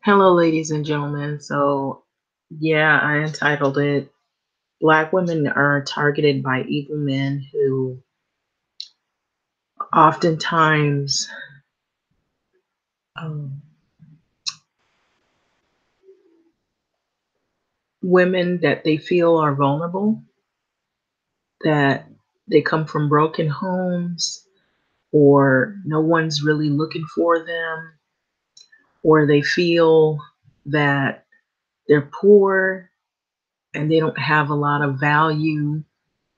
Hello, ladies and gentlemen. Yeah, I entitled it Black Women Are Targeted by Evil Men Who Oftentimes, um, women that they feel are vulnerable, that they come from broken homes, or no one's really looking for them, or they feel that they're poor and they don't have a lot of value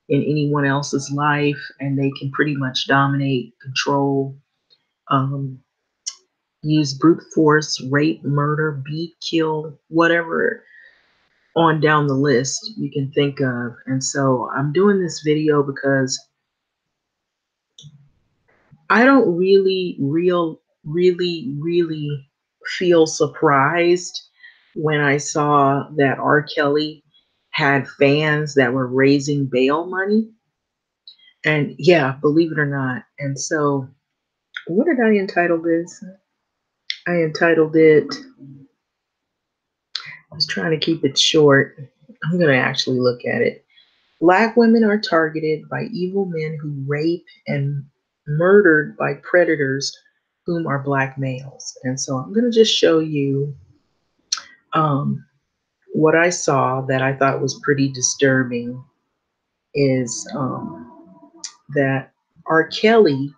in anyone else's life, and they can pretty much dominate, control, um, use brute force, rape, murder, beat, kill, whatever on down the list you can think of. And so I'm doing this video because I don't really feel surprised when I saw that R. Kelly had fans that were raising bail money. And yeah, believe it or not. And so what did I entitle this? I entitled it, I was trying to keep it short. I'm going to actually look at it. Black women are targeted by evil men who rape and murdered by predators whom are black males. And so I'm going to just show you um, what I saw that I thought was pretty disturbing is that R. Kelly,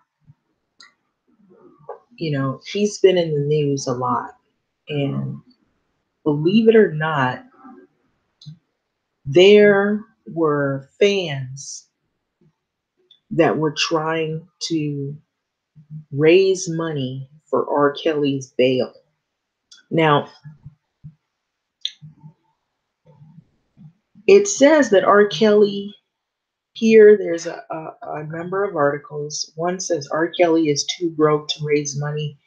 he's been in the news a lot. And believe it or not, there were fans that were trying to raise money for R. Kelly's bail. Now, it says that R. Kelly, here there's a number of articles. One says R. Kelly is too broke to raise money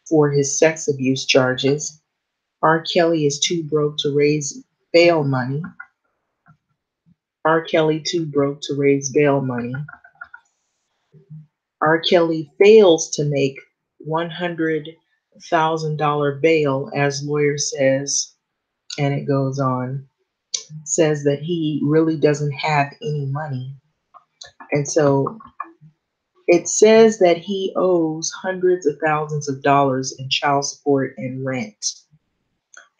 for his sex abuse charges. R. Kelly is too broke to raise bail money. R. Kelly too broke to raise bail money. R. Kelly fails to make $100,000 bail, as lawyer says, and it goes on, says that he really doesn't have any money. And so it says that he owes hundreds of thousands of dollars in child support and rent.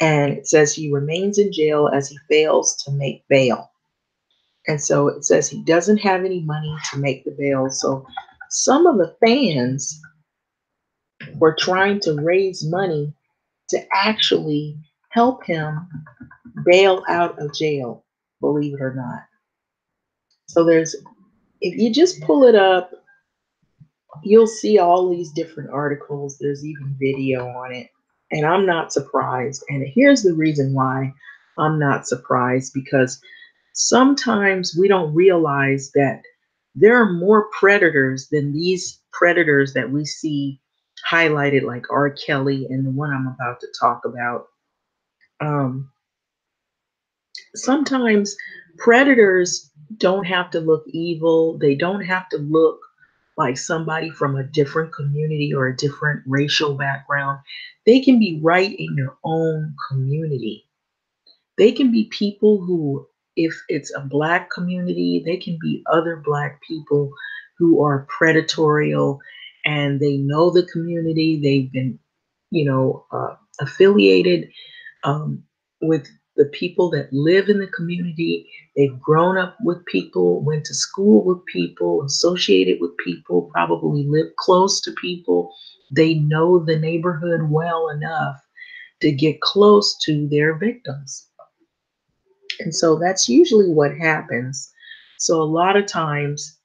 And it says he remains in jail as he fails to make bail. And so it says he doesn't have any money to make the bail. So some of the fans were trying to raise money to actually help him bail out of jail, believe it or not. So if you just pull it up, you'll see all these different articles. There's even video on it. And I'm not surprised. And here's the reason why I'm not surprised, because sometimes we don't realize that there are more predators than these predators that we see highlighted, like R. Kelly and the one I'm about to talk about. Um, Sometimes predators don't have to look evil. They don't have to look like somebody from a different community or a different racial background. They can be right in your own community. They can be people who, if it's a black community, they can be other black people who are predatorial, and they know the community. They've been, affiliated um, with the people that live in the community. They've grown up with people, went to school with people, associated with people, probably live close to people. They know the neighborhood well enough to get close to their victims. And so that's usually what happens. So a lot of times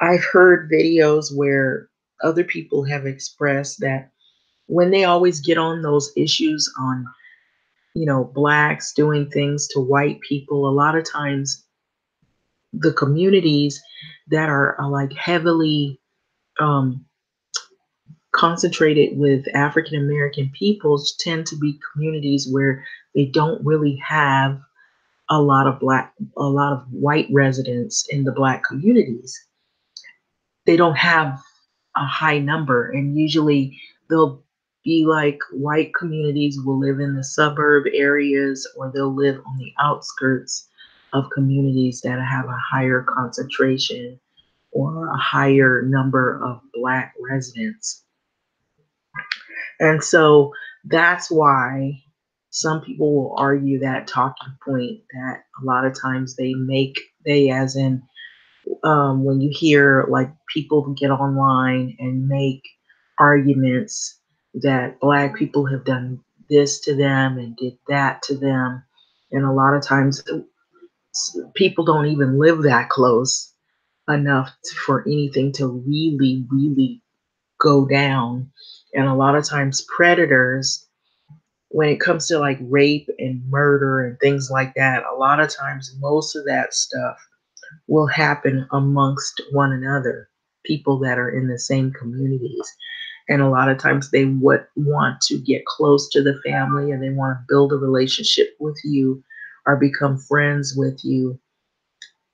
I've heard videos where other people have expressed that when they always get on those issues on, blacks doing things to white people, a lot of times the communities that are like heavily um, concentrated with African American peoples tend to be communities where they don't really have a lot of white residents in the black communities. They don't have a high number, and usually they'll be like white communities will live in the suburb areas, or they'll live on the outskirts of communities that have a higher concentration or a higher number of Black residents. And so that's why some people will argue that talking point that a lot of times they as in when you hear like people get online and make arguments that Black people have done this to them and did that to them. And a lot of times people don't even live that close enough for anything to really, really go down. And a lot of times predators, when it comes to like rape and murder and things like that, a lot of times most of that stuff will happen amongst one another, people that are in the same communities. And a lot of times they would want to get close to the family and they want to build a relationship with you or become friends with you.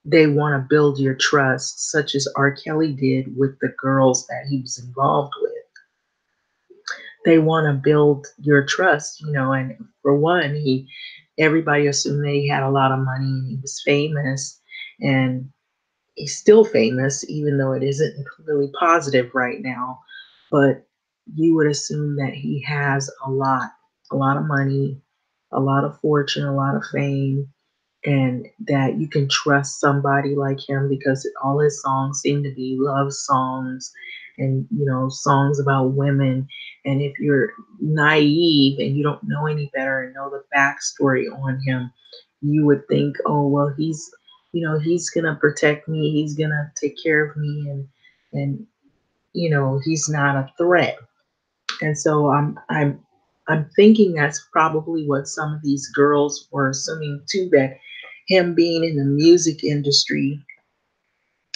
They want to build your trust, such as R. Kelly did with the girls that he was involved with. They want to build your trust, you know. And for one, everybody assumed that he had a lot of money and he was famous, and he's still famous, even though it isn't really positive right now. But you would assume that he has a lot of money, a lot of fortune, a lot of fame, and that you can trust somebody like him because all his songs seem to be love songs and, you know, songs about women. And if you're naive and you don't know any better and know the backstory on him, you would think, oh well, he's, you know, he's gonna protect me, he's gonna take care of me, and you know, he's not a threat. And so I'm thinking that's probably what some of these girls were assuming too, that him being in the music industry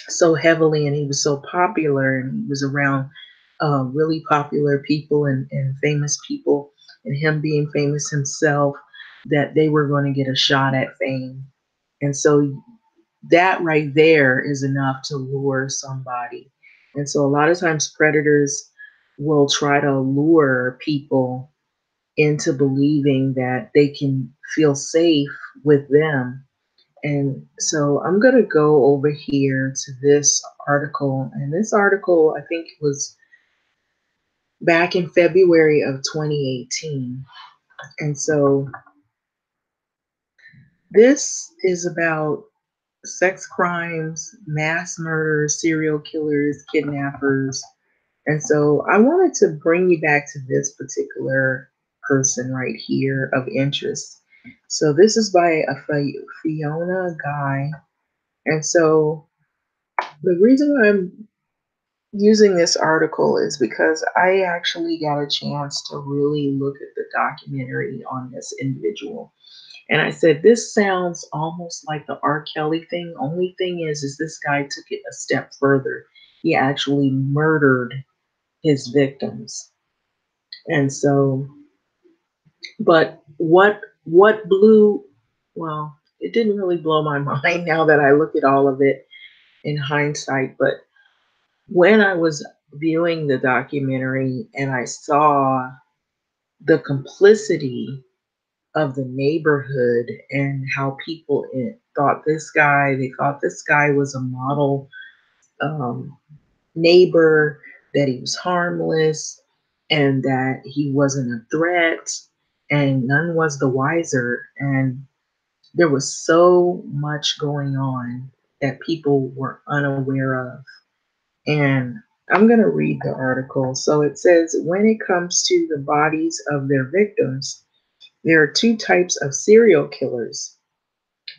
so heavily and he was so popular and he was around really popular people and famous people, and him being famous himself, that they were going to get a shot at fame. And so that right there is enough to lure somebody. And so a lot of times predators will try to lure people into believing that they can feel safe with them. And so I'm going to go over here to this article. And this article, I think, was back in February of 2018. And so this is about sex crimes, mass murders, serial killers, kidnappers. And so I wanted to bring you back to this particular person right here of interest. So this is by a Fiona Guy. And so the reason I'm using this article is because I actually got a chance to really look at the documentary on this individual. And I said, this sounds almost like the R. Kelly thing. Only thing is this guy took it a step further. He actually murdered his victims. And so, but what blew, well, it didn't really blow my mind now that I look at all of it in hindsight. But when I was viewing the documentary and I saw the complicity of the neighborhood and how people they thought this guy was a model um, neighbor, that he was harmless and that he wasn't a threat, and none was the wiser. And there was so much going on that people were unaware of. And I'm going to read the article. So it says, when it comes to the bodies of their victims, there are two types of serial killers: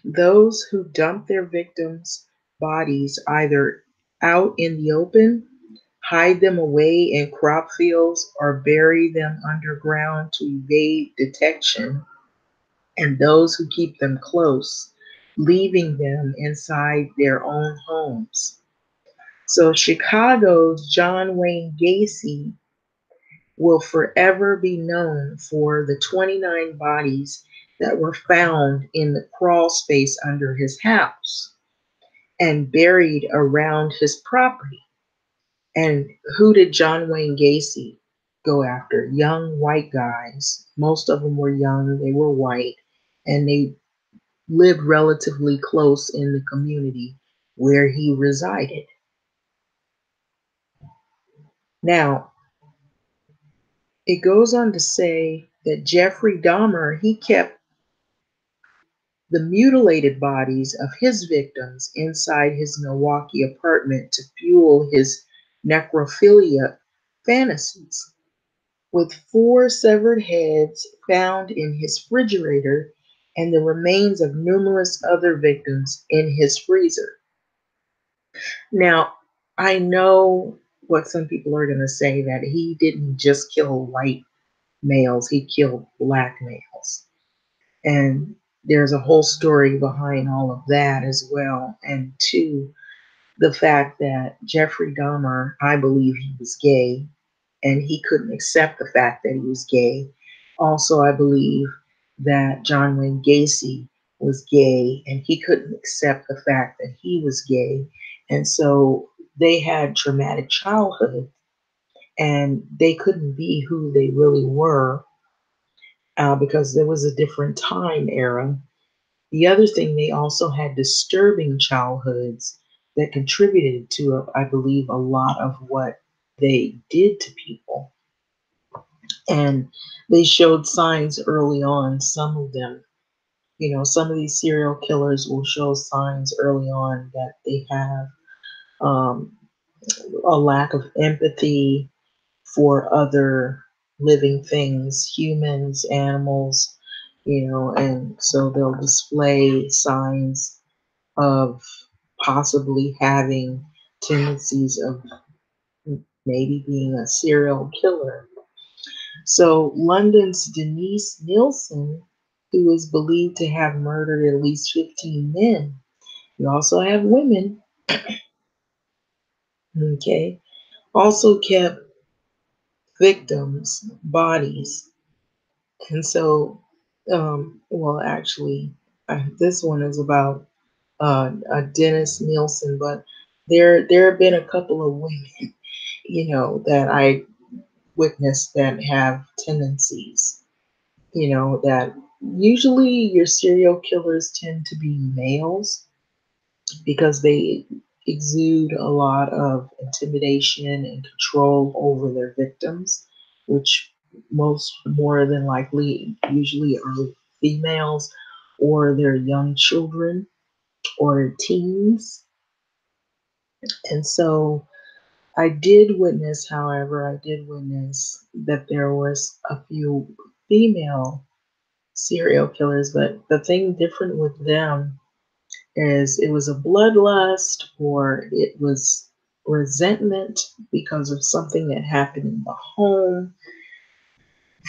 those who dump their victims' bodies either out in the open, hide them away in crop fields, or bury them underground to evade detection, and those who keep them close, leaving them inside their own homes. So Chicago's John Wayne Gacy will forever be known for the 29 bodies that were found in the crawl space under his house and buried around his property. And who did John Wayne Gacy go after young white guys. Most of them were young, they were white, and they lived relatively close in the community where he resided. Now, it goes on to say that Jeffrey Dahmer, he kept the mutilated bodies of his victims inside his Milwaukee apartment to fuel his necrophilia fantasies. With 4 severed heads found in his refrigerator and the remains of numerous other victims in his freezer. Now, I know what some people are going to say, that he didn't just kill white males, he killed black males. And there's a whole story behind all of that as well. And two, the fact that Jeffrey Dahmer, I believe he was gay, and he couldn't accept the fact that he was gay. Also, I believe that John Wayne Gacy was gay, and he couldn't accept the fact that he was gay. And so they had traumatic childhood, and they couldn't be who they really were, because there was a different time era. The other thing, they also had disturbing childhoods that contributed to, I believe, a lot of what they did to people. And they showed signs early on, some of them. Some of these serial killers will show signs early on that they have um, a lack of empathy for other living things, humans, animals, and so they'll display signs of possibly having tendencies of maybe being a serial killer. So, London's Denise Nielsen, who is believed to have murdered at least 15 men. You also have women, okay, also kept victims' bodies. And so, well, actually, this one is about Dennis Nielsen, but there have been a couple of women, that I witnessed that have tendencies, that usually your serial killers tend to be males because they exude a lot of intimidation and control over their victims, which most more than likely usually are females or their young children or teens. And so I did witness that there was a few female serial killers, but the thing different with them is it was a bloodlust or it was resentment because of something that happened in the home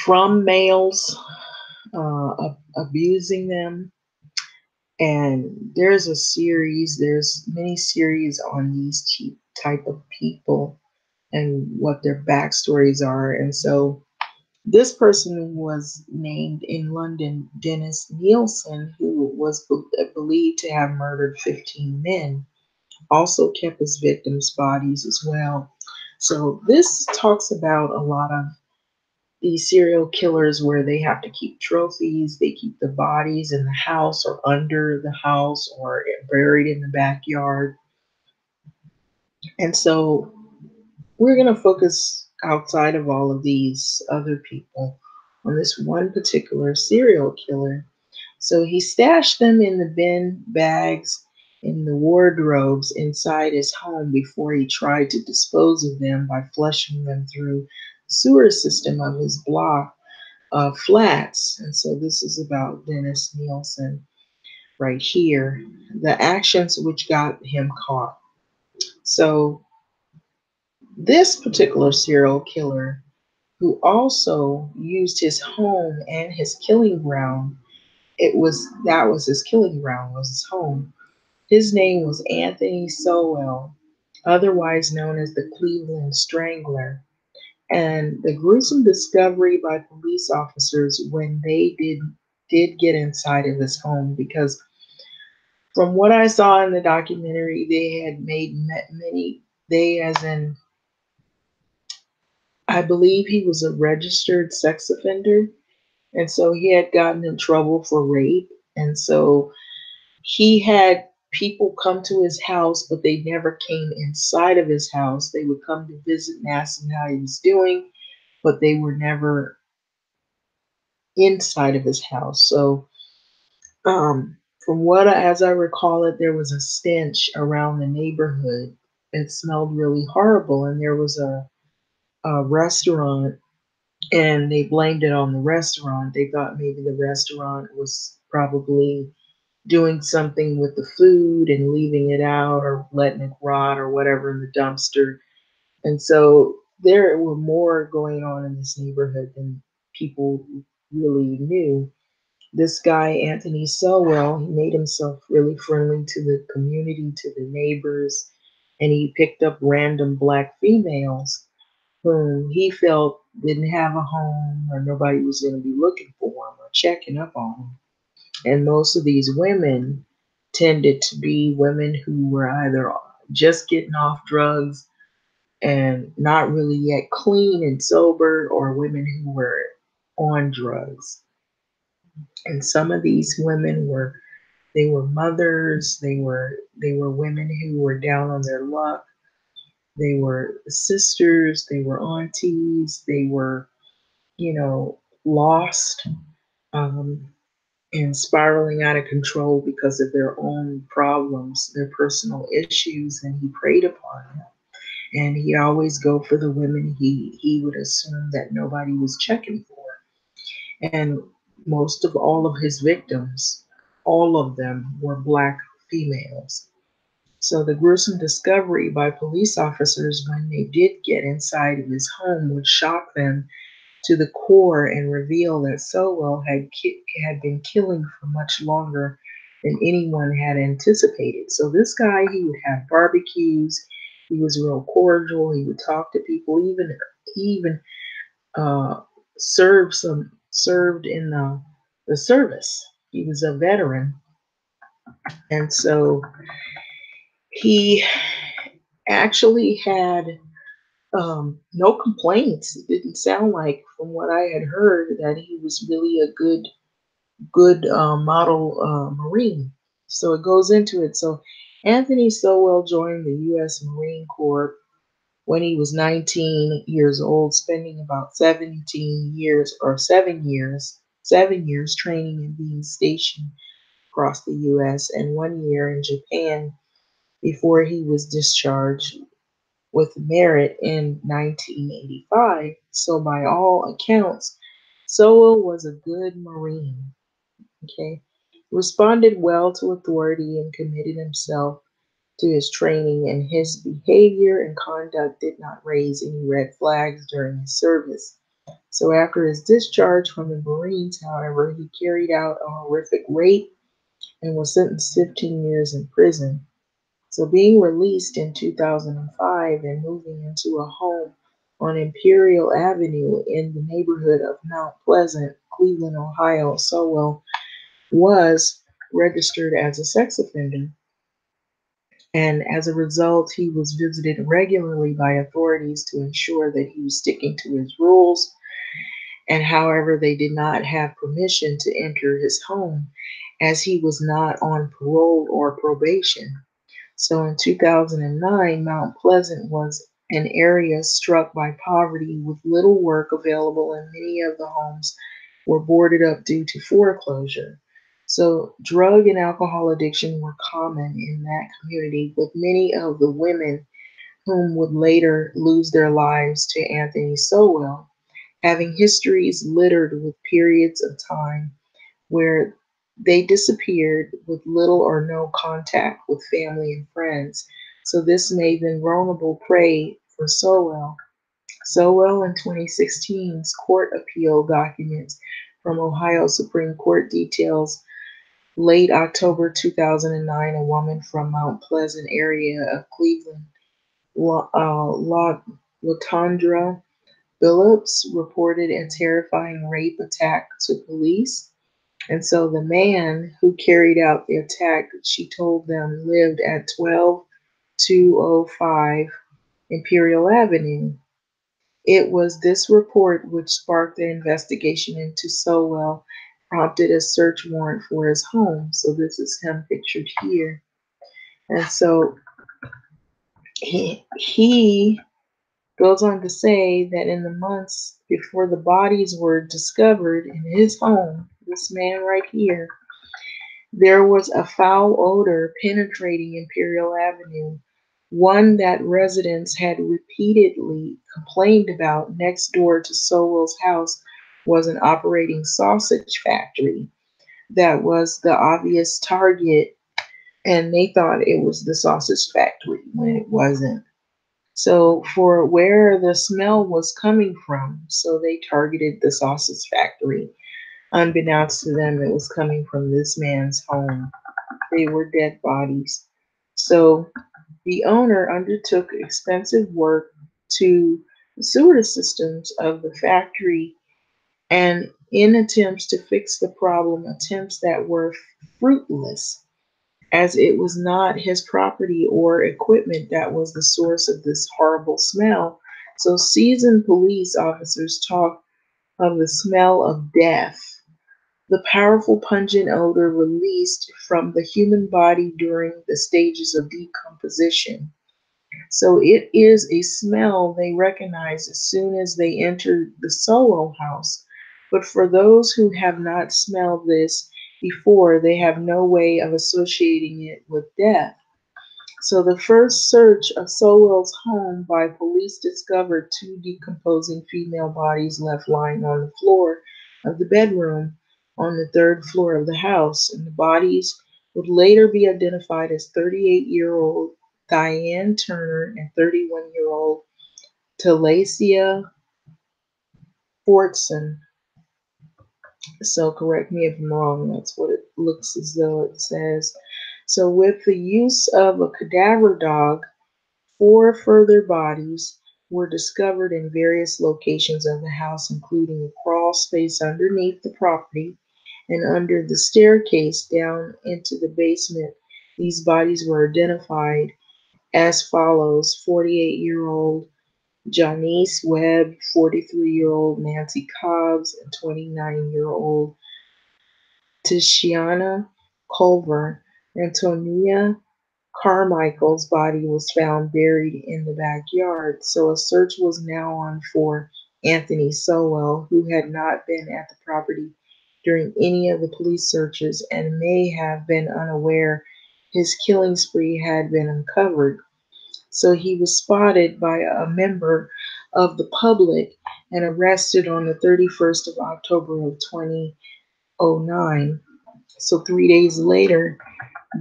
from males abusing them. And there's many series on these type of people and what their backstories are. And so this person was named in London Dennis Nielsen, who was believed to have murdered 15 men, also kept his victims' bodies as well. So this talks about a lot of these serial killers where they have to keep trophies, they keep the bodies in the house or under the house or buried in the backyard. And so we're going to focus outside of all of these other people on this one particular serial killer. So he stashed them in the bin bags in the wardrobes inside his home before he tried to dispose of them by flushing them through the sewer system of his block of flats. And so this is about Dennis Nielsen right here. The actions which got him caught. So this particular serial killer, who also used his home and his killing ground, that was his killing ground, was his home. His name was Anthony Sowell, otherwise known as the Cleveland Strangler. And the gruesome discovery by police officers when they did get inside of his home, because from what I saw in the documentary, they had made many, they as in I believe he was a registered sex offender, and so he had gotten in trouble for rape. And so he had people come to his house, but they never came inside of his house. They would come to visit and ask him how he was doing, but they were never inside of his house. So, from as I recall it, there was a stench around the neighborhood. It smelled really horrible, and there was a restaurant, and they blamed it on the restaurant. They thought maybe the restaurant was probably doing something with the food and leaving it out or letting it rot or whatever in the dumpster. And so there were more going on in this neighborhood than people really knew. This guy, Anthony Selwell, he made himself really friendly to the community, to the neighbors, and he picked up random black females whom he felt didn't have a home or nobody was going to be looking for him or checking up on him. And most of these women tended to be women who were either just getting off drugs and not really yet clean and sober, or women who were on drugs. And some of these women were they were mothers, they were women who were down on their luck, they were sisters, they were aunties, they were, lost, um, and spiraling out of control because of their own problems, their personal issues, and he preyed upon them. And he'd always go for the women he would assume that nobody was checking for. And most of all of his victims, all of them were black females. So the gruesome discovery by police officers when they did get inside of his home would shock them to the core and reveal that Sowell had been killing for much longer than anyone had anticipated. So this guy, he would have barbecues. He was real cordial. He would talk to people. He even uh, served in the service. He was a veteran, and so he actually had no complaints. It didn't sound like, from what I had heard, that he was really a good model Marine. So it goes into it. So Anthony Sowell joined the U.S. Marine Corps when he was 19 years old, spending about 17 years or 7 years training and being stationed across the U.S. and 1 year in Japan before he was discharged with merit in 1985. So by all accounts, Sowell was a good Marine. Okay, responded well to authority and committed himself to his training, and his behavior and conduct did not raise any red flags during his service. So after his discharge from the Marines, however, he carried out a horrific rape and was sentenced 15 years in prison. So being released in 2005 and moving into a home on Imperial Avenue in the neighborhood of Mount Pleasant, Cleveland, Ohio, Sowell was registered as a sex offender. And as a result, he was visited regularly by authorities to ensure that he was sticking to his rules. And however, they did not have permission to enter his home as he was not on parole or probation. So in 2009, Mount Pleasant was an area struck by poverty with little work available, and many of the homes were boarded up due to foreclosure. So drug and alcohol addiction were common in that community, with many of the women whom would later lose their lives to Anthony Sowell having histories littered with periods of time where they disappeared with little or no contact with family and friends. So this made them vulnerable prey for Sowell. Sowell in 2016's court appeal documents from Ohio Supreme Court details late October 2009, a woman from Mount Pleasant area of Cleveland, Latondra Phillips, reported a terrifying rape attack to police. And so the man who carried out the attack, she told them, lived at 12205 Imperial Avenue. It was this report which sparked the investigation into Sowell, prompted a search warrant for his home. So this is him pictured here. And so he goes on to say that in the months before the bodies were discovered in his home, this man right here, there was a foul odor penetrating Imperial Avenue, one that residents had repeatedly complained about. Next door to Sowell's house was an operating sausage factory that was the obvious target, and they thought it was the sausage factory when it wasn't. So, for where the smell was coming from, so they targeted the sausage factory. Unbeknownst to them, it was coming from this man's home. They were dead bodies. So the owner undertook expensive work to the sewer systems of the factory, and in attempts to fix the problem, attempts that were fruitless, as it was not his property or equipment that was the source of this horrible smell. So seasoned police officers talk of the smell of death, the powerful pungent odor released from the human body during the stages of decomposition. So it is a smell they recognize as soon as they enter the Solo house. But for those who have not smelled this before, they have no way of associating it with death. So the first search of Sowell's home by police discovered two decomposing female bodies left lying on the floor of the bedroom on the third floor of the house, and the bodies would later be identified as 38-year-old Diane Turner and 31-year-old Talasia Fortson. So correct me if I'm wrong, that's what it looks as though it says. So with the use of a cadaver dog, four further bodies were discovered in various locations of the house, including a crawl space underneath the property and under the staircase down into the basement. These bodies were identified as follows: 48-year-old Janice Webb, 43-year-old Nancy Cobbs, and 29-year-old Tishiana Culver. Antonia Carmichael's body was found buried in the backyard, so a search was now on for Anthony Sowell, who had not been at the property during any of the police searches and may have been unaware his killing spree had been uncovered. So he was spotted by a member of the public and arrested on the 31st of October of 2009. So 3 days later,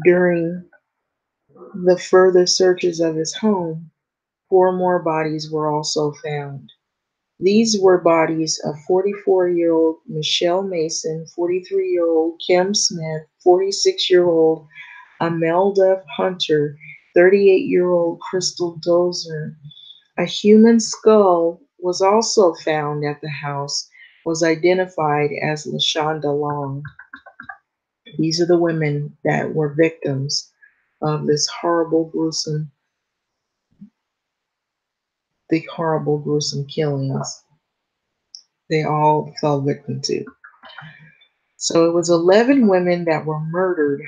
during the further searches of his home, four more bodies were also found. These were bodies of 44-year-old Michelle Mason, 43-year-old Kim Smith, 46-year-old Amelda Hunter, 38-year-old Crystal Dozer. A human skull was also found at the house, was identified as LaShonda Long. These are the women that were victims of this horrible, gruesome killings they all fell victim to. So it was 11 women that were murdered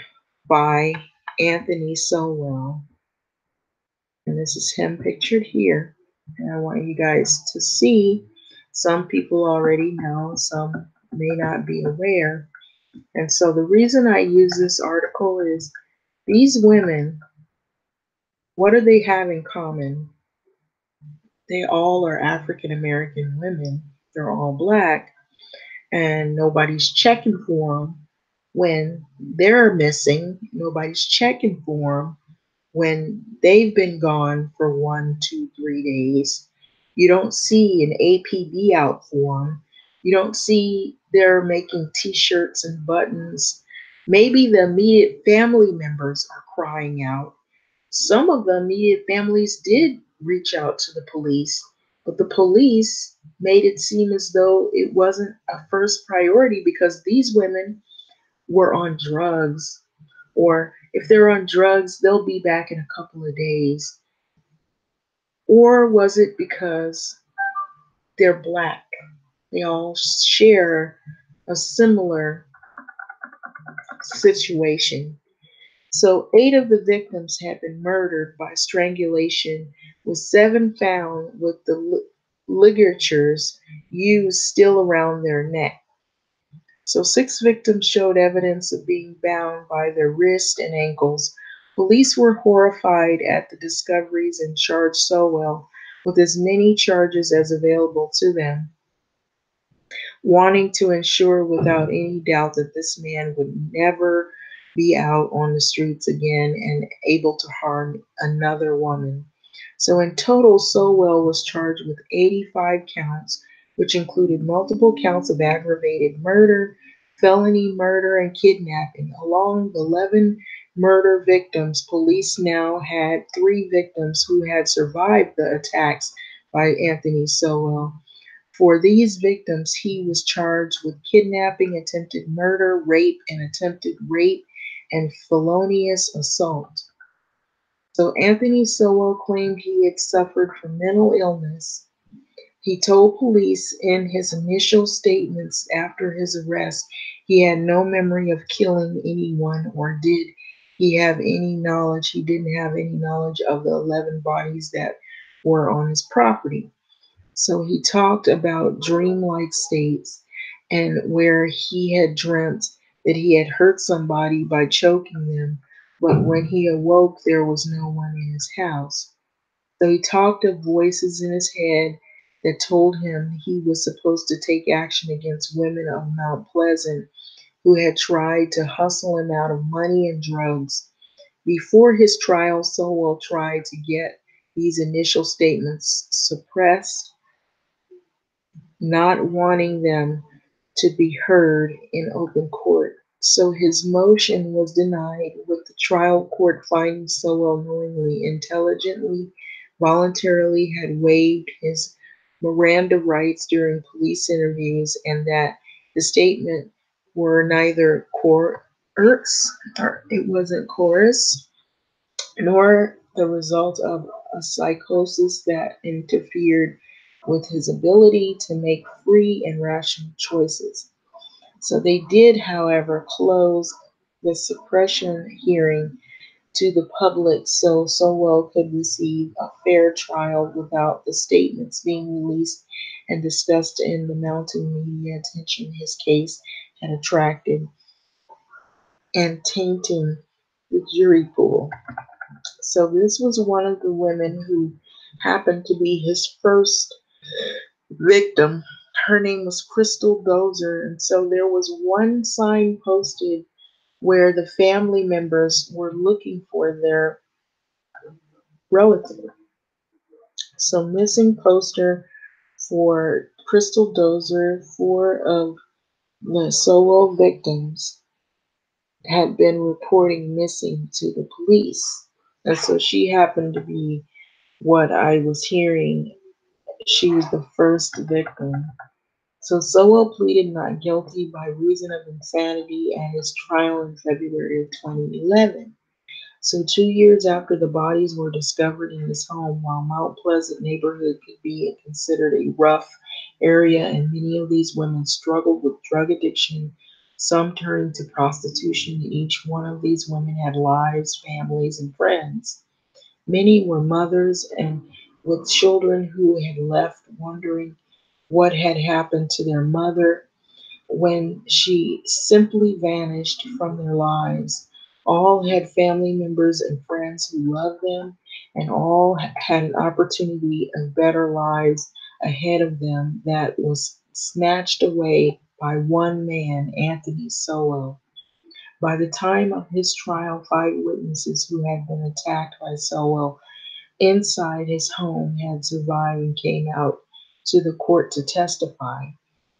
by Anthony Sowell. And this is him pictured here. And I want you guys to see. Some people already know, some may not be aware. And so the reason I use this article is these women, what do they have in common? They all are African American women. They're all black, and nobody's checking for them when they're missing. Nobody's checking for them when they've been gone for 1, 2, 3 days. You don't see an APB out for them. You don't see they're making t-shirts and buttons. Maybe the immediate family members are crying out. Some of the immediate families did reach out to the police, but the police made it seem as though it wasn't a first priority because these women were on drugs, or if they're on drugs, they'll be back in a couple of days. Or was it because They're black. They all share a similar situation. So, 8 of the victims had been murdered by strangulation, with 7 found with the ligatures used still around their neck. So, 6 victims showed evidence of being bound by their wrists and ankles. Police were horrified at the discoveries and charged Sowell with as many charges as available to them, wanting to ensure without any doubt that this man would never be out on the streets again and able to harm another woman. So, in total, Sowell was charged with 85 counts, which included multiple counts of aggravated murder, felony murder, and kidnapping. Along with 11 murder victims, police now had 3 victims who had survived the attacks by Anthony Sowell. For these victims, he was charged with kidnapping, attempted murder, rape, and attempted rape and felonious assault. So Anthony Sowell claimed he had suffered from mental illness. He told police in his initial statements after his arrest he had no memory of killing anyone, or did he have any knowledge. He didn't have any knowledge of the 11 bodies that were on his property. So he talked about dreamlike states and where he had dreamt that he had hurt somebody by choking them, but when he awoke, there was no one in his house. So he talked of voices in his head that told him he was supposed to take action against women of Mount Pleasant who had tried to hustle him out of money and drugs. Before his trial, Sowell tried to get these initial statements suppressed, not wanting them to be heard in open court. So his motion was denied, with the trial court finding Sowell knowingly, intelligently, voluntarily had waived his Miranda rights during police interviews, and that the statement were neither coerced, or it wasn't coerced, nor the result of a psychosis that interfered with his ability to make free and rational choices. So they did, however, close the suppression hearing to the public so Sowell could receive a fair trial without the statements being released and discussed in the mounting media attention his case had attracted and tainting the jury pool. So this was one of the women who happened to be his first victim. Her name was Crystal Dozer, and so there was one sign posted where the family members were looking for their relative. So missing poster for Crystal Dozer, 4 of the Sowell victims had been reporting missing to the police. And so she happened to be what I was hearing. She was the first victim. So Sowell pleaded not guilty by reason of insanity at his trial in February of 2011. So 2 years after the bodies were discovered in his home, while Mount Pleasant neighborhood could be considered a rough area and many of these women struggled with drug addiction, some turned to prostitution, each one of these women had lives, families, and friends. Many were mothers and with children who had left wondering what had happened to their mother when she simply vanished from their lives. All had family members and friends who loved them, and all had an opportunity of better lives ahead of them that was snatched away by one man, Anthony Sowell. By the time of his trial, 5 witnesses who had been attacked by Sowell inside his home had survived and came out to the court to testify.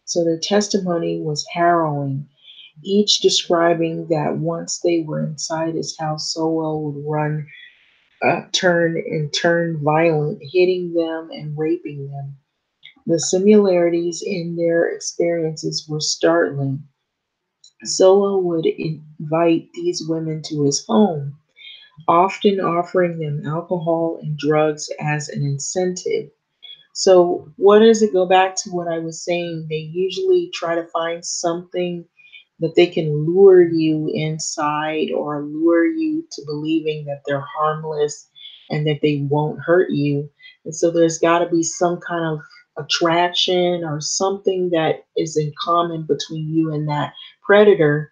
So their testimony was harrowing, each describing that once they were inside his house, Sowell would run, turn violent, hitting them and raping them. The similarities in their experiences were startling. Sowell would invite these women to his home, often offering them alcohol and drugs as an incentive. So, what does it go back to what I was saying? They usually try to find something that they can lure you inside or lure you to believing that they're harmless and that they won't hurt you. And so, there's got to be some kind of attraction or something that is in common between you and that predator,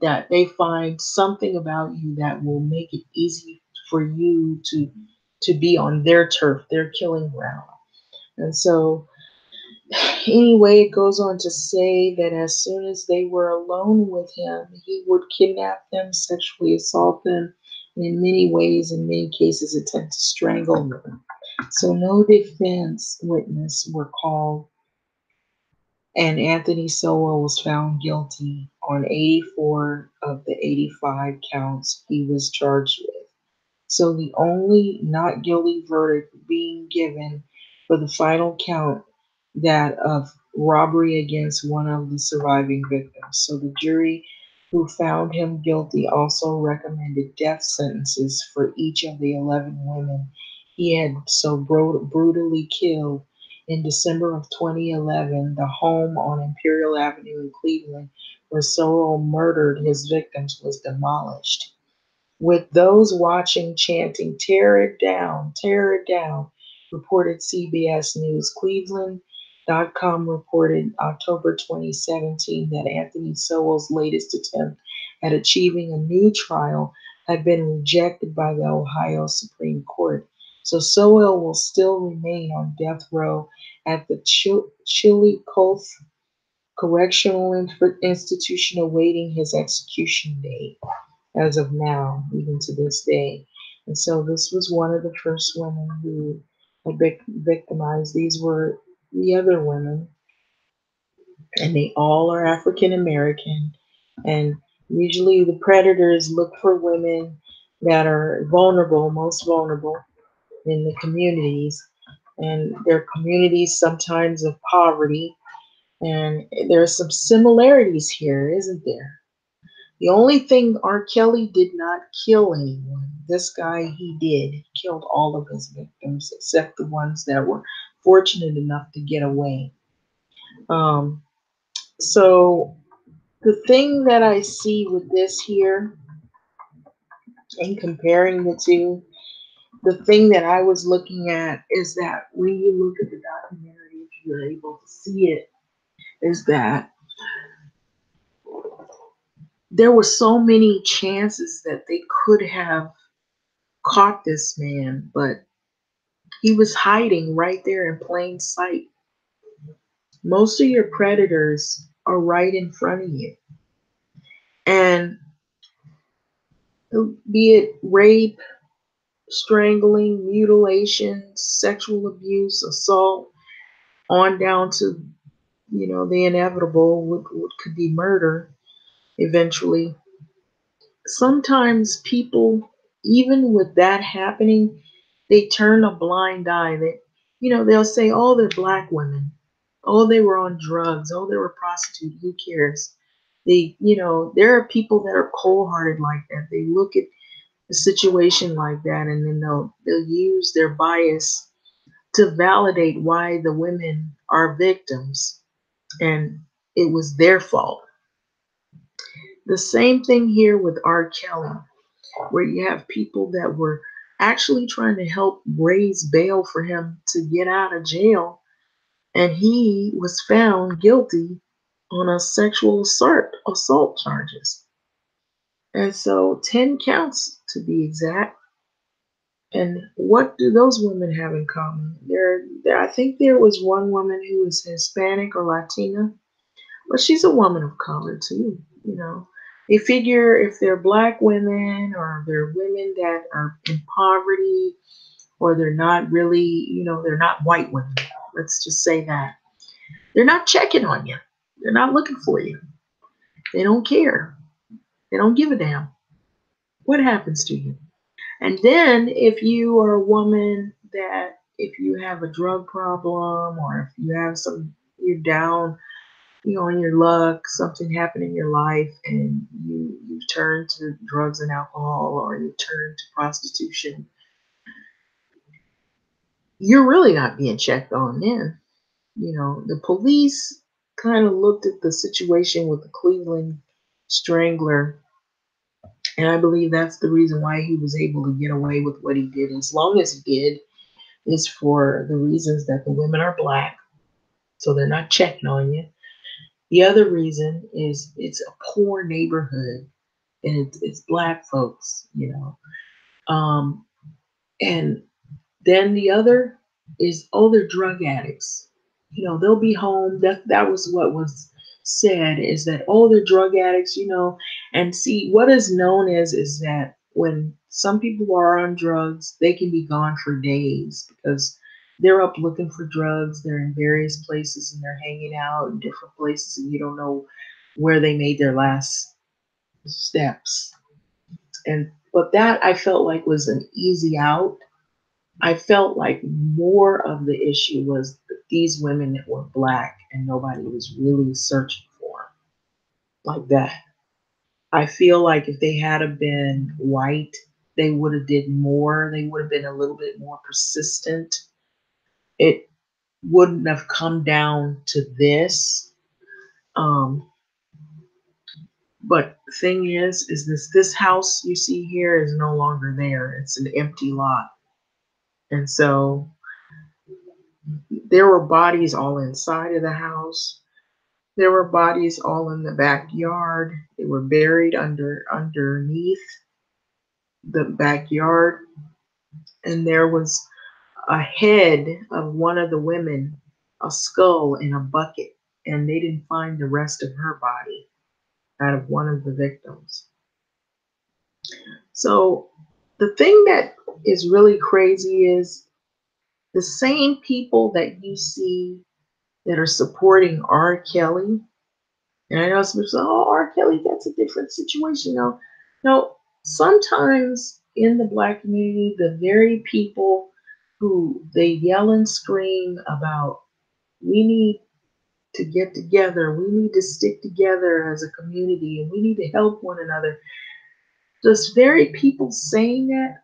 that they find something about you that will make it easy for you to be on their turf, their killing ground. And so, anyway, it goes on to say that as soon as they were alone with him, he would kidnap them, sexually assault them, and in many ways, in many cases, attempt to strangle them. So, no defense witness were called, and Anthony Sowell was found guilty on 84 of the 85 counts he was charged with. So the only not guilty verdict being given for the final count, that of robbery against one of the surviving victims. So the jury who found him guilty also recommended death sentences for each of the 11 women he had so brutally killed. In December of 2011, the home on Imperial Avenue in Cleveland, where Sorrell murdered his victims, was demolished, with those watching chanting, tear it down, reported CBS News. Cleveland.com reported October 2017 that Anthony Sowell's latest attempt at achieving a new trial had been rejected by the Ohio Supreme Court. So Sowell will still remain on death row at the Chillicothe Correctional Institution awaiting his execution date as of now, even to this day. And so this was one of the first women who had been victimized. These were the other women, and they all are African American. And usually the predators look for women that are vulnerable, most vulnerable in the communities. And their communities sometimes of poverty. And there's some similarities here, isn't there? The only thing, R. Kelly did not kill anyone. This guy, he did. He killed all of his victims except the ones that were fortunate enough to get away. Um, so the thing that I see with this here, in comparing the two, the thing that I was looking at is that when you look at the documentary, if you're able to see it, is that there were so many chances that they could have caught this man, but he was hiding right there in plain sight. Most of your predators are right in front of you. And be it rape, strangling, mutilation, sexual abuse, assault, on down to, the inevitable, what could be murder eventually. Sometimes people, even with that happening, they turn a blind eye. They'll say, oh, they're black women. Oh, they were on drugs. Oh, they were prostitutes. Who cares? There are people that are cold hearted like that. They look at a situation like that, and then they'll use their bias to validate why the women are victims and it was their fault. The same thing here with R. Kelly, where you have people that were actually trying to help raise bail for him to get out of jail, and he was found guilty on a sexual assault charges. And so 10 counts to be exact. And what do those women have in common? I think there was one woman who was Hispanic or Latina, but she's a woman of color too. They figure if they're black women or they're women that are in poverty, or they're not really, they're not white women. Let's just say that. They're not checking on you. They're not looking for you. They don't care. They don't give a damn what happens to you. And then if you are a woman that, if you have a drug problem, or if you have you're down, on your luck, something happened in your life, and you turn to drugs and alcohol, or you turn to prostitution, you're really not being checked on then. The police kind of looked at the situation with the Cleveland Strangler, and I believe that's the reason why he was able to get away with what he did as long as he did, is for the reasons that the women are black, so they're not checking on you. The other reason is it's a poor neighborhood and it's black folks. Um, and then the other is, oh, they're drug addicts. They'll be home. That was what was said, is that, oh, they're drug addicts. And see, what is known is that when some people are on drugs, they can be gone for days because they're up looking for drugs. They're in various places and they're hanging out in different places, and you don't know where they made their last steps. And but that I felt like was an easy out. I felt like more of the issue was these women that were black and nobody was really searching for them like that. I feel like if they had have been white, they would have did more. They would have been a little bit more persistent. It wouldn't have come down to this. Um, but the thing is this house you see here is no longer there. It's an empty lot, and so there were bodies all inside of the house. There were bodies all in the backyard. They were buried underneath the backyard, and there was a head of one of the women, a skull in a bucket, and they didn't find the rest of her body out of one of the victims. So the thing that is really crazy is the same people that you see that are supporting R. Kelly. And I know some people say, oh, R. Kelly, that's a different situation. No, sometimes in the black community, the very people who they yell and scream about, we need to get together, we need to stick together as a community, and we need to help one another. Those very people saying that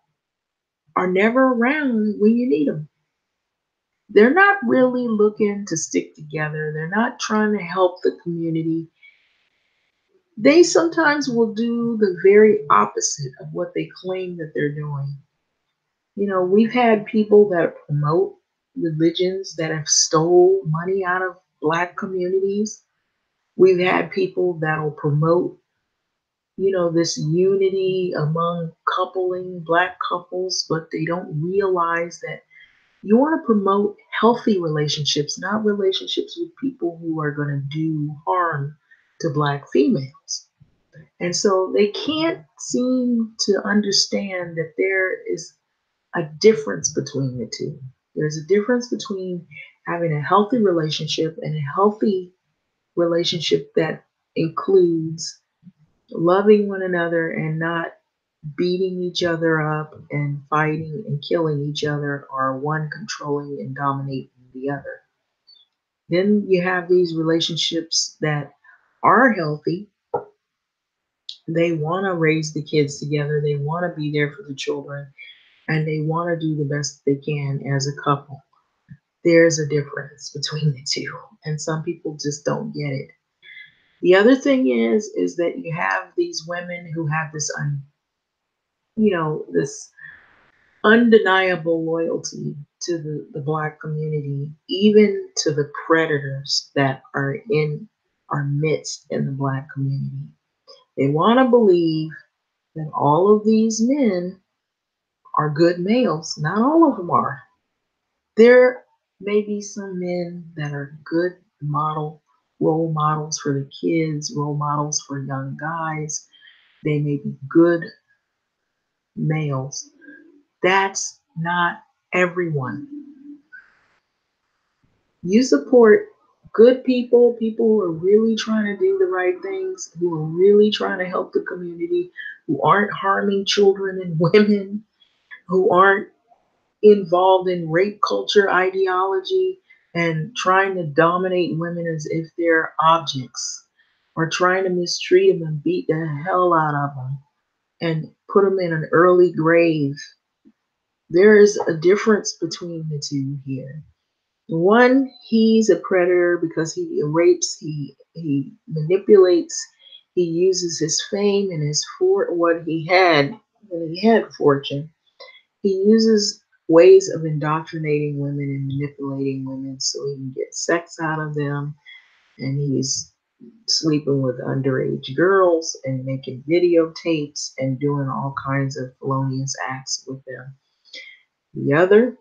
are never around when you need them. They're not really looking to stick together. They're not trying to help the community. They sometimes will do the very opposite of what they claim that they're doing. We've had people that promote religions that have stole money out of black communities. We've had people that'll promote, this unity among coupling black couples, but they don't realize that you want to promote healthy relationships, not relationships with people who are going to do harm to black females. And so they can't seem to understand that there is a difference between the two. There's a difference between having a healthy relationship and a healthy relationship that includes loving one another and not beating each other up and fighting and killing each other, or one controlling and dominating the other. Then you have these relationships that are healthy. They want to raise the kids together, they want to be there for the children, and they want to do the best they can as a couple. There's a difference between the two, and some people just don't get it. The other thing is that you have these women who have this undeniable loyalty to the black community, even to the predators that are in our midst in the black community. They want to believe that all of these men are good males. Not all of them are. There may be some men that are good role models for the kids, role models for young guys. They may be good males. That's not everyone. You support good people, people who are really trying to do the right things, who are really trying to help the community, who aren't harming children and women, who aren't involved in rape culture ideology and trying to dominate women as if they're objects, or trying to mistreat them and beat the hell out of them and put them in an early grave. There is a difference between the two here. One, he's a predator because he rapes, he manipulates, he uses his fame and his for what he had when he had fortune. He uses ways of indoctrinating women and manipulating women so he can get sex out of them, and he's sleeping with underage girls and making videotapes and doing all kinds of felonious acts with them. The other,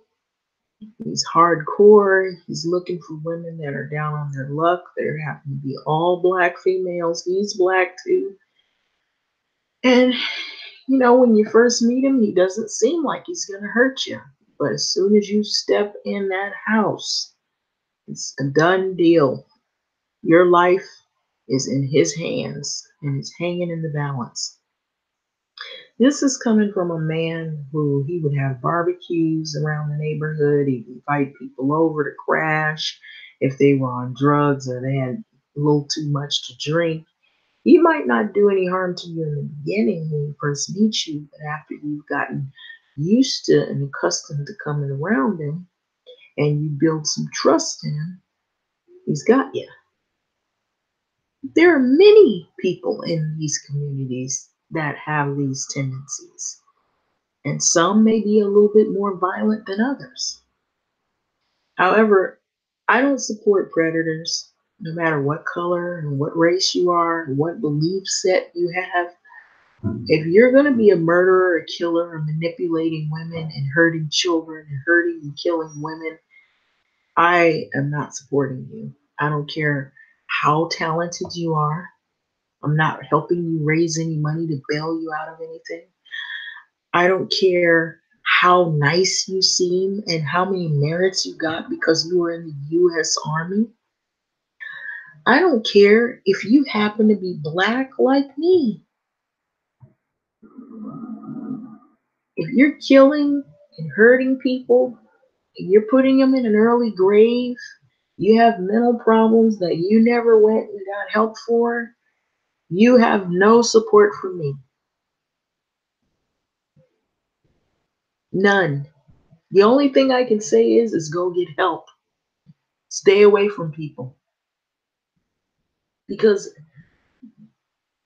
he's hardcore. He's looking for women that are down on their luck. There happen to be all black females. He's black too. And, when you first meet him, he doesn't seem like he's going to hurt you. But as soon as you step in that house, it's a done deal. Your life is in his hands and it's hanging in the balance. This is coming from a man who he would have barbecues around the neighborhood. He'd invite people over to crash if they were on drugs or they had a little too much to drink. He might not do any harm to you in the beginning when he first meets you, but after you've gotten used to and accustomed to coming around him and you build some trust in him, he's got you. There are many people in these communities that have these tendencies, and some may be a little bit more violent than others. However, I don't support predators, no matter what color and what race you are, what belief set you have. If you're going to be a murderer, a killer, or manipulating women and hurting children and hurting and killing women, I am not supporting you. I don't care how talented you are. I'm not helping you raise any money to bail you out of anything. I don't care how nice you seem and how many merits you got because you were in the U.S. Army. I don't care if you happen to be black like me. If you're killing and hurting people, and you're putting them in an early grave, you have mental problems that you never went and got help for, you have no support from me. None. The only thing I can say is go get help. Stay away from people. Because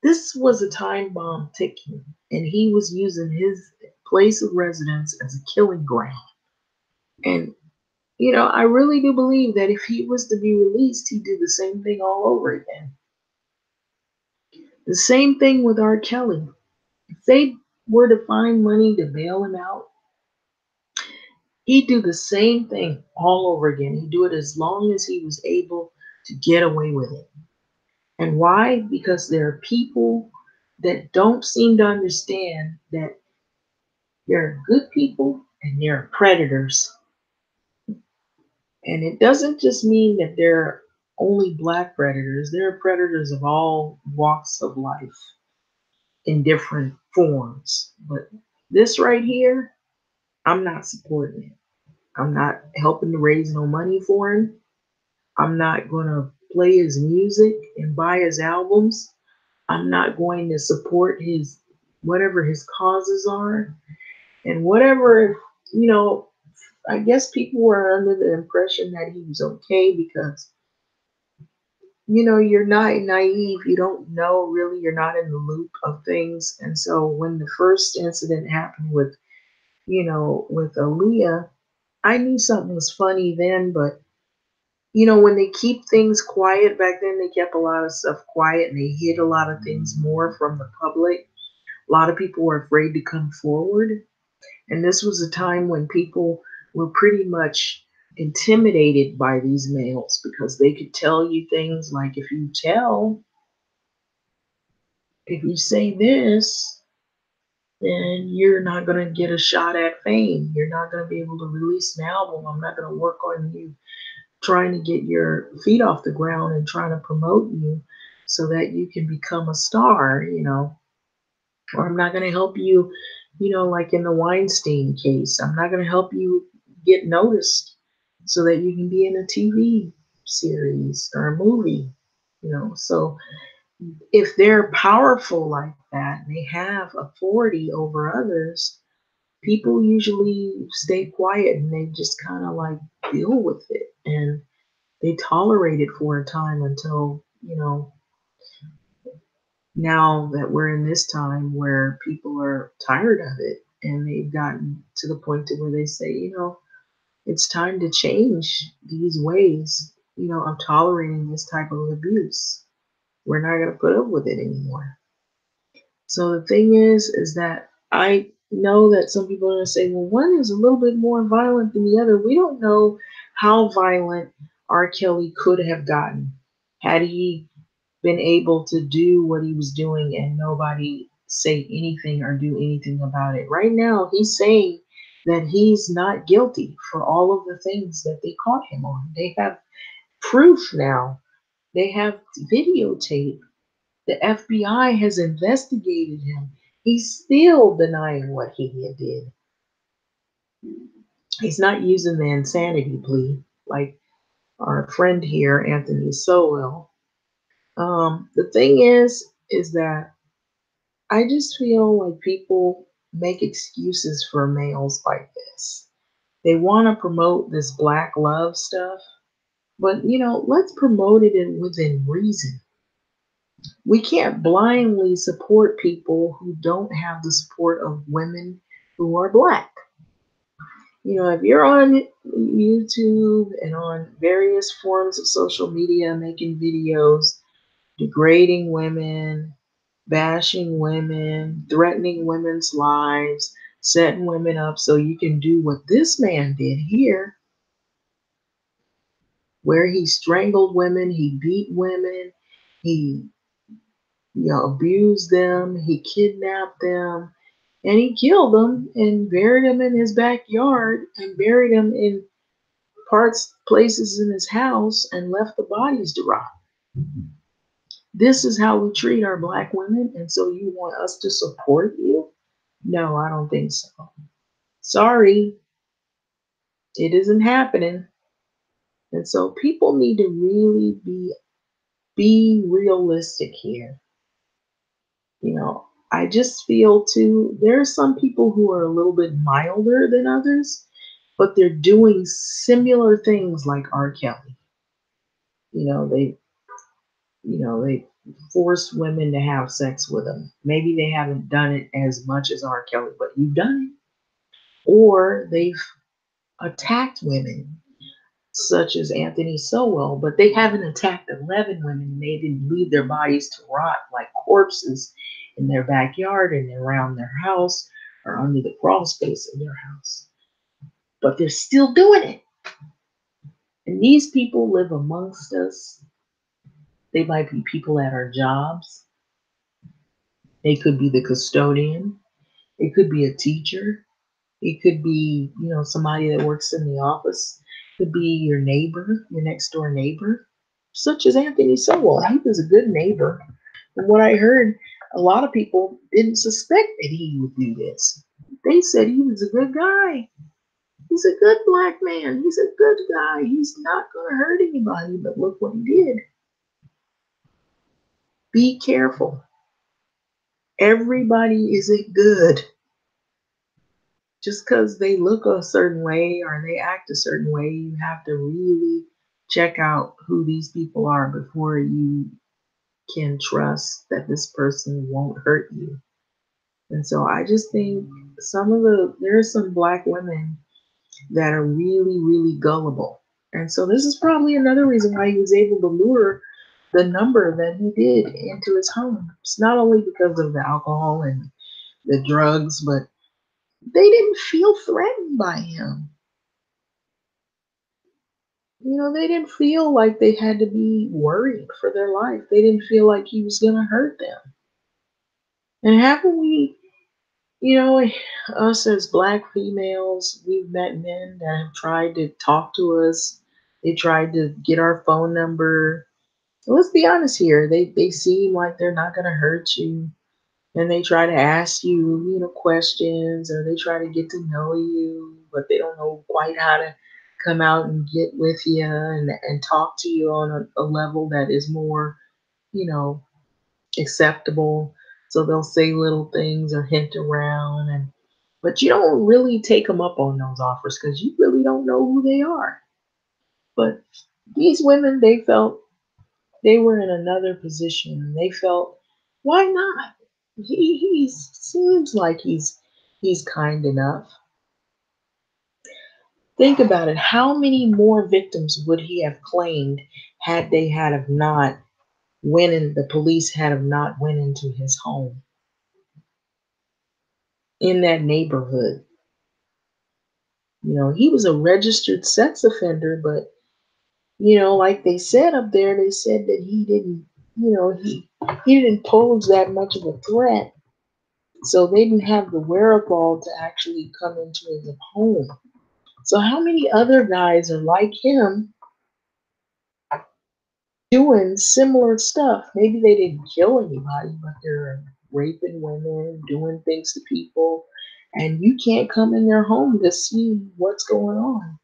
this was a time bomb ticking, and he was using his place of residence as a killing ground. And, I really do believe that if he was to be released, he'd do the same thing all over again. The same thing with R. Kelly. If they were to find money to bail him out, he'd do the same thing all over again. He'd do it as long as he was able to get away with it. And why? Because there are people that don't seem to understand that there are good people and there are predators. And it doesn't just mean that there are only black predators. There are predators of all walks of life in different forms. But this right here, I'm not supporting it. I'm not helping to raise no money for him. I'm not going to play his music and buy his albums. I'm not going to support his whatever his causes are. And whatever, you know, I guess people were under the impression that he was okay because, you're not naive. You don't know really. You're not in the loop of things. And so when the first incident happened with Aaliyah, I knew something was funny then, but when they keep things quiet back then, they kept a lot of stuff quiet and they hid a lot of things more from the public. A lot of people were afraid to come forward. And this was a time when people were pretty much intimidated by these males because they could tell you things like if you say this, then you're not going to get a shot at fame. You're not going to be able to release an album. I'm not going to work on you trying to get your feet off the ground and trying to promote you so that you can become a star, or I'm not going to help you, like in the Weinstein case. I'm not going to help you get noticed so that you can be in a TV series or a movie, So if they're powerful like that, and they have authority over others, people usually stay quiet and they just kind of like deal with it and they tolerate it for a time until, now that we're in this time where people are tired of it and they've gotten to the point to where they say, it's time to change these ways, of tolerating this type of abuse. We're not going to put up with it anymore. So the thing is that I know that some people are going to say, well, one is a little bit more violent than the other. We don't know how violent R. Kelly could have gotten had he been able to do what he was doing and nobody say anything or do anything about it. Right now, he's saying that he's not guilty for all of the things that they caught him on. They have proof now. They have videotape. The FBI has investigated him. He's still denying what he did. He's not using the insanity plea like our friend here, Anthony Sowell. The thing is that I just feel like people make excuses for males like this. They want to promote this black love stuff, but let's promote it within reason. We can't blindly support people who don't have the support of women who are black. If you're on YouTube and on various forms of social media making videos degrading women, bashing women, threatening women's lives, setting women up so you can do what this man did here, where he strangled women, he beat women, he abused them, he kidnapped them, and he killed them and buried them in his backyard and buried them in places in his house and left the bodies to rot. This is how we treat our black women, and so you want us to support you? No, I don't think so. Sorry, it isn't happening. And so people need to really be realistic here. I just feel too there are some people who are a little bit milder than others, but they're doing similar things like R. Kelly. They they forced women to have sex with them. Maybe they haven't done it as much as R. Kelly, but you've done it. Or they've attacked women, such as Anthony Sowell, but they haven't attacked 11 women. They didn't leave their bodies to rot like corpses in their backyard and around their house or under the crawl space of their house. But they're still doing it. And these people live amongst us. They might be people at our jobs. They could be the custodian. It could be a teacher. It could be, somebody that works in the office. It could be your neighbor, your next door neighbor, such as Anthony Sowell. He was a good neighbor. From what I heard, a lot of people didn't suspect that he would do this. They said he was a good guy. He's a good black man. He's a good guy. He's not going to hurt anybody, but look what he did. Be careful. Everybody isn't good. Just because they look a certain way or they act a certain way, you have to really check out who these people are before you can trust that this person won't hurt you. And so I just think there are some black women that are really, really gullible. And so this is probably another reason why he was able to lure the number that he did into his home. It's not only because of the alcohol and the drugs, but they didn't feel threatened by him. They didn't feel like they had to be worried for their life. They didn't feel like he was going to hurt them. And haven't we, us as black females, we've met men that have tried to talk to us. They tried to get our phone number. Let's be honest here. They seem like they're not going to hurt you. And they try to ask you, questions, or they try to get to know you, but they don't know quite how to come out and get with you and talk to you on a level that is more, you know, acceptable. So they'll say little things or hint around. And But you don't really take them up on those offers because you really don't know who they are. But these women, they felt they were in another position. They felt, why not? He seems like he's kind enough. Think about it. How many more victims would he have claimed had they had have not the police had have not went into his home in that neighborhood? He was a registered sex offender, but like they said up there, they said that he didn't, he didn't pose that much of a threat. So they didn't have the wherewithal to actually come into his home. So how many other guys are like him doing similar stuff? Maybe they didn't kill anybody, but they're raping women, doing things to people, and you can't come in their home to see what's going on.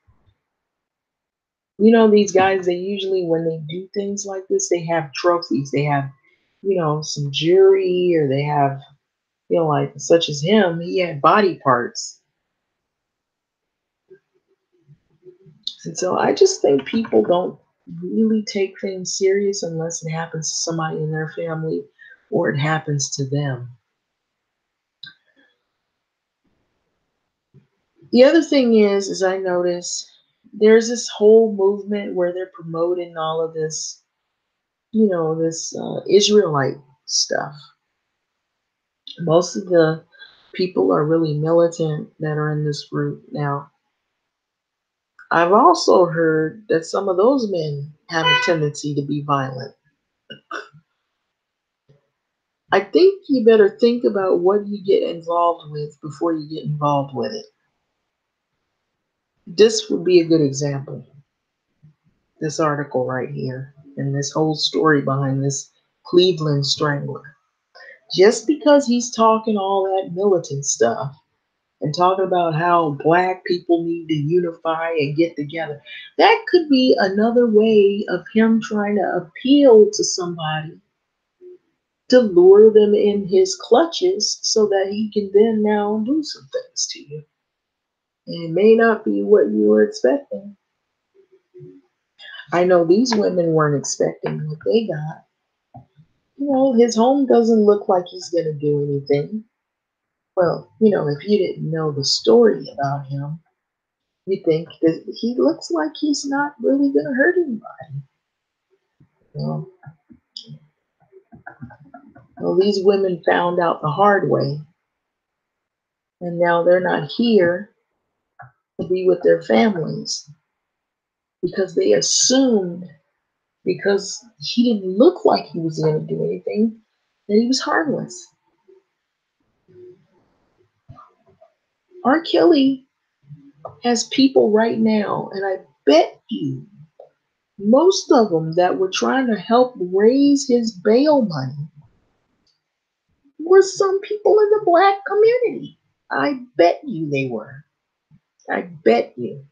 These guys, they usually, when they do things like this, they have trophies. They have, some jewelry, or they have, like such as him, he had body parts. And so I just think people don't really take things serious unless it happens to somebody in their family or it happens to them. The other thing is I notice there's this whole movement where they're promoting all of this, this Israelite stuff. Most of the people are really militant that are in this group now. I've also heard that some of those men have a tendency to be violent. I think you better think about what you get involved with before you get involved with it. This would be a good example. This article right here, and this whole story behind this Cleveland Strangler. Just because he's talking all that militant stuff and talking about how black people need to unify and get together, that could be another way of him trying to appeal to somebody to lure them in his clutches so that he can then now do some things to you. And it may not be what you were expecting. I know these women weren't expecting what they got. His home doesn't look like he's going to do anything. Well, if you didn't know the story about him, you think that he looks like he's not really going to hurt anybody. Well, these women found out the hard way, and now they're not here to be with their families because they assumed, because he didn't look like he was going to do anything, that he was harmless. R. Kelly has people right now, and I bet you most of them that were trying to help raise his bail money were some people in the black community. I bet you they were. I bet you.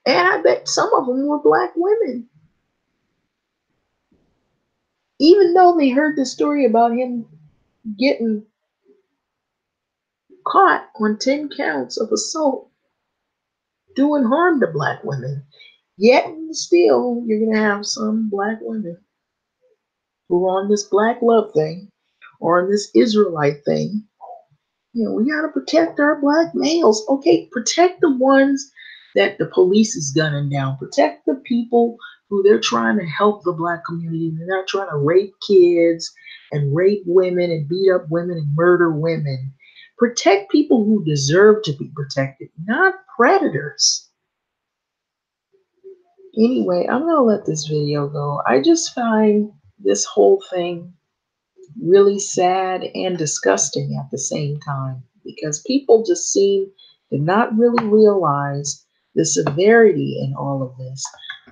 And I bet some of them were black women. Even though they heard the story about him getting caught on 10 counts of assault, doing harm to black women. Yet and still, you're going to have some black women who are on this black love thing or on this Israelite thing. We got to protect our black males. Okay, protect the ones that the police is gunning down. Protect the people who they're trying to help the black community. They're not trying to rape kids and rape women and beat up women and murder women. Protect people who deserve to be protected, not predators. Anyway, I'm going to let this video go. I just find this whole thing really sad and disgusting at the same time because people just seem to not really realize the severity in all of this.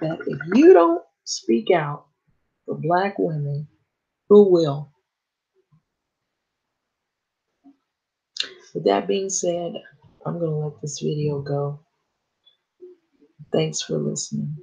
That if you don't speak out for black women, who will? With that being said, I'm going to let this video go. Thanks for listening.